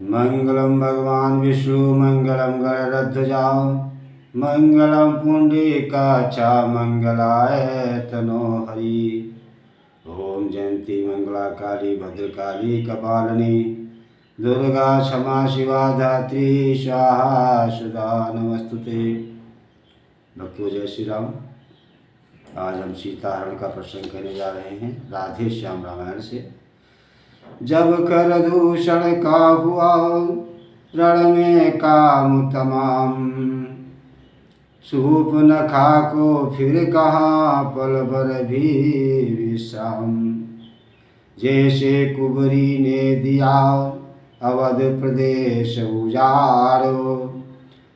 मंगलम भगवान विष्णु मंगलम गरुड़ध्वजा मंगलम पुंडरीकाक्षा मंगलाय तनो हरि। ओम जयंती मंगला काली भद्रकाली कपालिनी दुर्गा क्षमा शिवा धात्री स्वाहा सुधा नमस्तुते। भक्तों जय श्री राम। आज हम सीता हरण का प्रसंग करने जा रहे हैं राधे श्याम रामायण से। जब कर दूषण का हुआ रण में काम तमाम, शूर्पणखा को फिर कहा पल भर भी विश्राम। जैसे कुबरी ने दिया अवध प्रदेश उजाड़ो,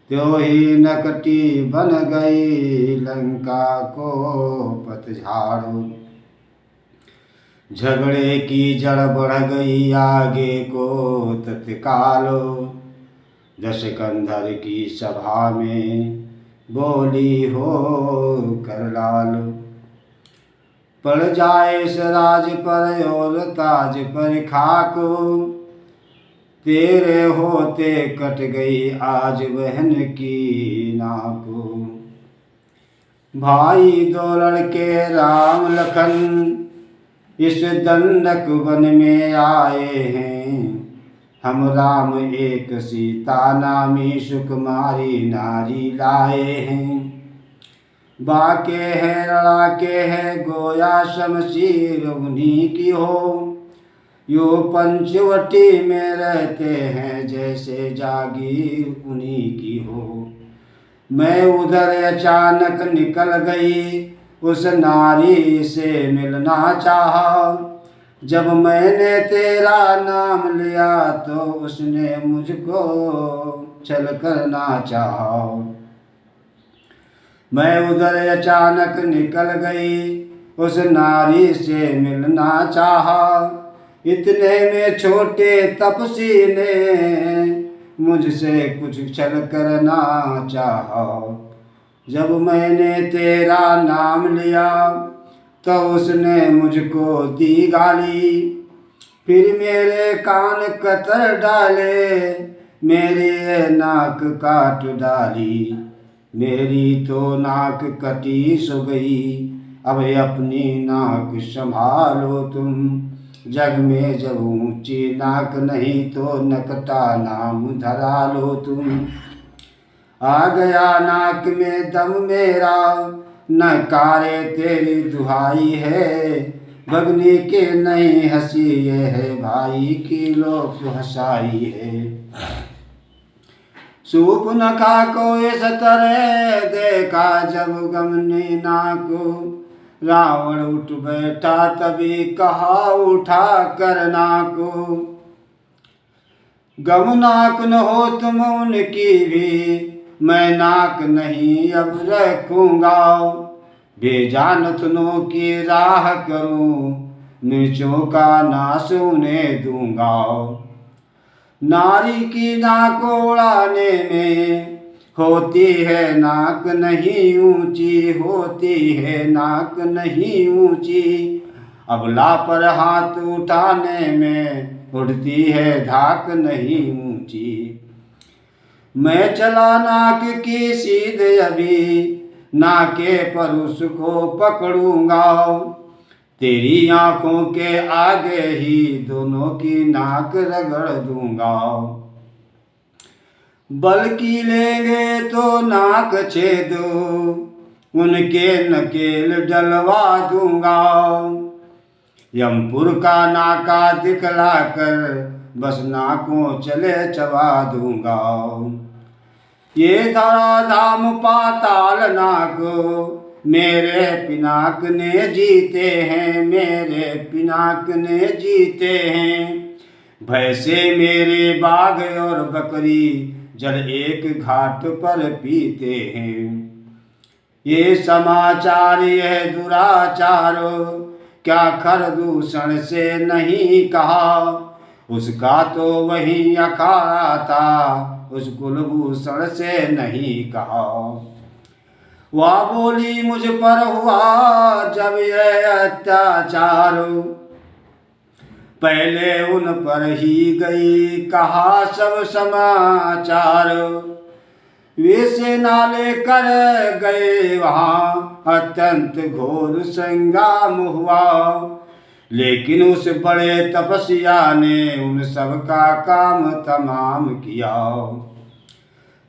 त्यों ही नकटी बन गई लंका को पतझाड़ो। झगड़े की जड़ बढ़ गई आगे को तत्कालो, दशकंधर की सभा में बोली हो कर लालो। पड़ जाए इस राज पर और ताज पर खाको, तेरे होते कट गई आज बहन की नाको। भाई दो लड़के राम लखन इस दंडक वन में आए हैं। हम राम एक सीता नामी सुकुमारी नारी लाए हैं। बाके हैं लड़ाके हैं गोया शमशीर उन्हीं की हो। यो पंचवटी में रहते हैं जैसे जागीर उन्हीं की हो। मैं उधर अचानक निकल गई उस नारी से मिलना चाहा। जब मैंने तेरा नाम लिया तो उसने मुझको छल करना चाहा। मैं उधर अचानक निकल गई उस नारी से मिलना चाहा। इतने में छोटे तपसी ने मुझसे कुछ छल करना चाहा। जब मैंने तेरा नाम लिया तो उसने मुझको दी गाली। फिर मेरे कान कतर डाले, मेरी नाक काट डाली। मेरी तो नाक कटी सो गई, अब अपनी नाक संभालो तुम। जग में जब ऊंची नाक नहीं तो नकटा नाम धरा लो तुम। आ गया नाक में दम मेरा, नकारे तेरी दुहाई है। भगनी के नहीं हंसी ये है, भाई की लोक हंसाई है। शूर्पणखा को इस तरह देखा जब गमनी नाक, रावण उठ बैठा तभी कहा उठा कर नाक। गम नाक न हो तुम उनकी भी, मैं नाक नहीं अब रखूंगा। बेजान नथनों की राह करूं, मिर्चों का नाश उन्हें दूंगा। नारी की नाक उड़ाने में होती है नाक नहीं ऊंची, होती है नाक नहीं ऊंची। अबला पर हाथ उठाने में उड़ती है धाक नहीं ऊंची। मैं चला नाक की सीधे अभी, नाके पर उसको पकड़ूंगा। तेरी आंखों के आगे ही दोनों की नाक रगड़ दूंगा। बल्कि लेंगे तो नाक छेद उनके नकेल डलवा दूंगा। यमपुर का नाका दिखला कर बस नाकों चले चबा दूंगा। ये धरा धाम पाताल नाक मेरे पिनाक ने जीते हैं, मेरे पिनाक ने जीते हैं। भैंसे मेरे बाघ और बकरी जल एक घाट पर पीते हैं। ये समाचार यह दुराचार क्या खरदूषण से नहीं कहा। उसका तो वही अखाड़ा था, उस कुलभूषण से नहीं कहा। वह बोली मुझ पर हुआ जब यह अत्याचार, पहले उन पर ही गई कहा सब समाचार। वे सेना लेकर गए वहाँ, अत्यंत घोर संग्राम हुआ। लेकिन उस बड़े तपस्या ने उन सब का काम तमाम किया।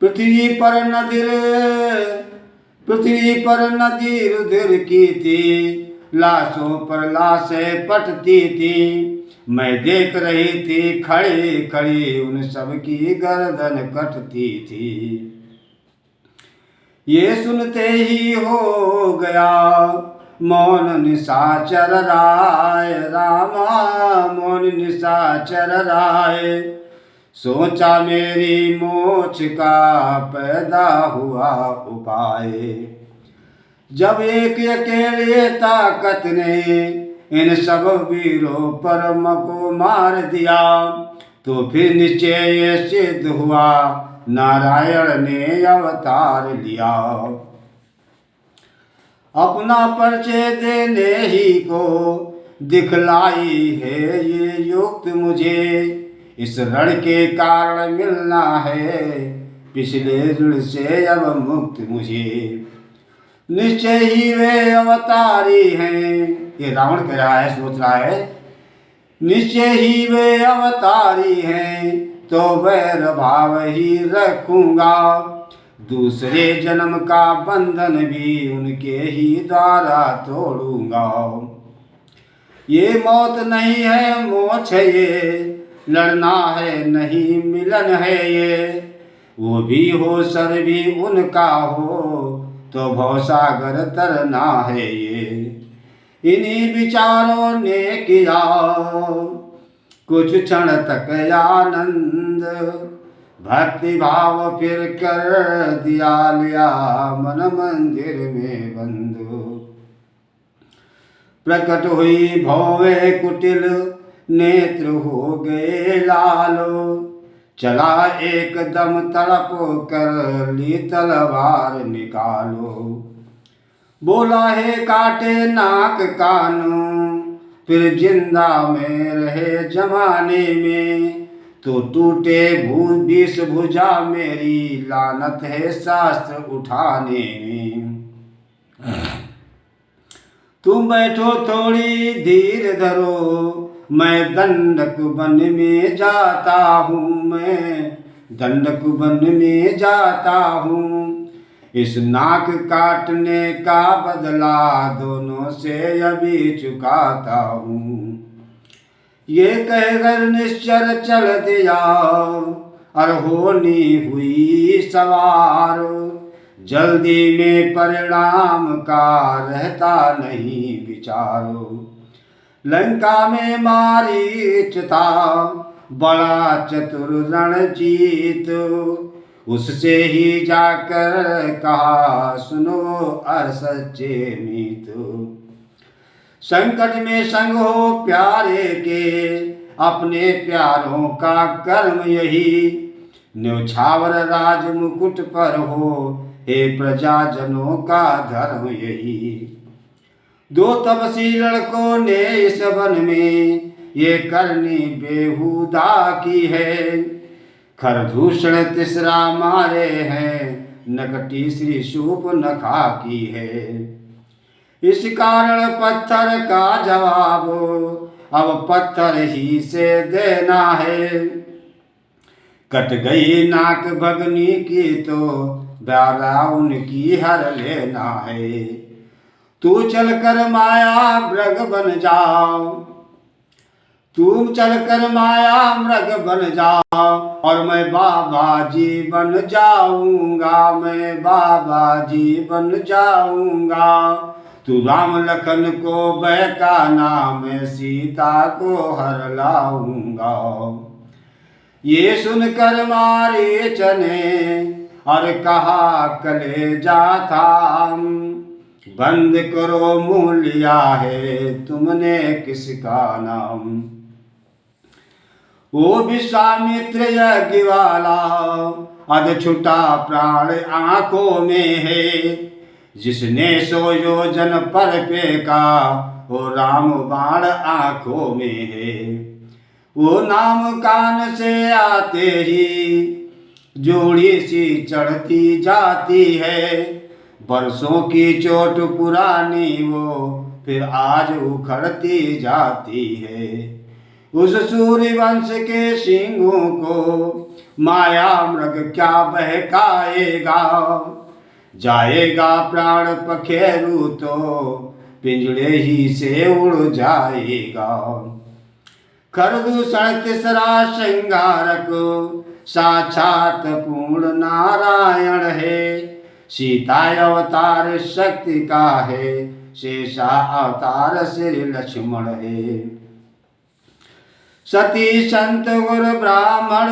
पृथ्वी पर नदी रुधिर की थी, लाशों पर लाशें पटती थी। मैं देख रही थी खड़ी खड़ी उन सब की गर्दन कटती थी। ये सुनते ही हो गया मौन निशाचर राय, रामा मौन निशाचर राय। सोचा मेरी मोक्ष का पैदा हुआ उपाय। जब एक अकेले ताकत ने इन सब वीरों पर मको मार दिया, तो फिर निश्चय ये सिद्ध हुआ नारायण ने अवतार लिया। अपना परिचय देने ही को दिखलाई है ये युक्त मुझे। इस ऋण के कारण मिलना है पिछले ऋण से अब मुक्त मुझे। निश्चय ही वे अवतारी हैं, ये रावण कह रहा है, सोच रहा है। निश्चय ही वे अवतारी हैं, तो वैर भाव ही रखूंगा। दूसरे जन्म का बंधन भी उनके ही द्वारा तोड़ूंगा। ये मौत नहीं है मोक्ष ये, लड़ना है नहीं मिलन है ये। वो भी हो सर भी उनका हो, तो भवसागर तरना है ये। इन्हीं विचारों ने किया कुछ क्षण तक आनंद। भक्ति भाव फिर कर दिया लिया मन मंदिर में बंद। प्रकट हुई भौवे कुटिल, नेत्र हो गए लालो। चला एकदम तड़प कर ली तलवार निकालो। बोला है काटे नाक कानों, फिर जिंदा में रहे जमाने में। तो टूटे बीस भुजा मेरी, लानत है शास्त्र उठाने में। तुम बैठो थोड़ी धीर धरो, मैं दंडक वन में जाता हूँ, मैं दंडक वन में जाता हूँ। इस नाक काटने का बदला दोनों से अभी चुकाता हूँ। ये कहकर निश्चर चल दिया और होनी हुई सवार। जल्दी में परिणाम का रहता नहीं विचारो। लंका में मारीच था बड़ा चतुर रणजीत, उससे ही जाकर कहा सुनो असच्चे मीत। संकट में संग हो प्यारे के, अपने प्यारों का कर्म यही। न्यौछावर राज मुकुट पर हो, हे प्रजाजनों का धर्म यही। दो तपसी लड़कों ने इस वन में ये करनी बेहुदा की है। खरदूषण तीसरा मारे हैं, नकटी श्री शूप नखा की है। इस कारण पत्थर का जवाब अब पत्थर ही से देना है। कट गई नाक भगनी की तो ब्यारा उनकी हर लेना है। तू चलकर माया मृग बन जाओ, तुम चलकर माया मृग बन जाओ, और मैं बाबा जी बन जाऊंगा, मैं बाबा जी बन जाऊंगा। तू राम लखन को बहकाना, मैं सीता को हर लाऊंगा। ये सुनकर मारे चने और कहा कलेजा थाम, बंद करो मुँह लिया है तुमने किसका नाम। वो विश्वामित्र यज्ञ वाला अध छुटा प्राण आंखों में है। जिसने 100 योजन पर फेंका वो राम बाण आंखों में है। वो नाम कान से आते ही जोड़ी सी चढ़ती जाती है। बरसों की चोट पुरानी वो फिर आज उखड़ती जाती है। उस सूर्यवंश के सिंहों को माया मृग क्या बहकाएगा। जाएगा प्राण पखेरु तो पिंजड़े ही से उड़ जाएगा। खरदूषण तीसरा श्रृंगारक साक्षात पूर्ण नारायण है। सीता अवतार शक्ति का है, शेषा अवतार श्री लक्ष्मण है। सती संत गुर ब्राह्मण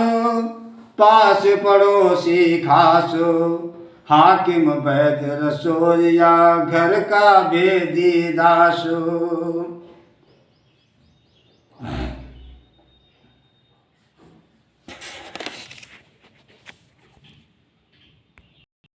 पास पड़ोसी खासो। हाकिम वैद्य रसोइया घर का भेदी दासो।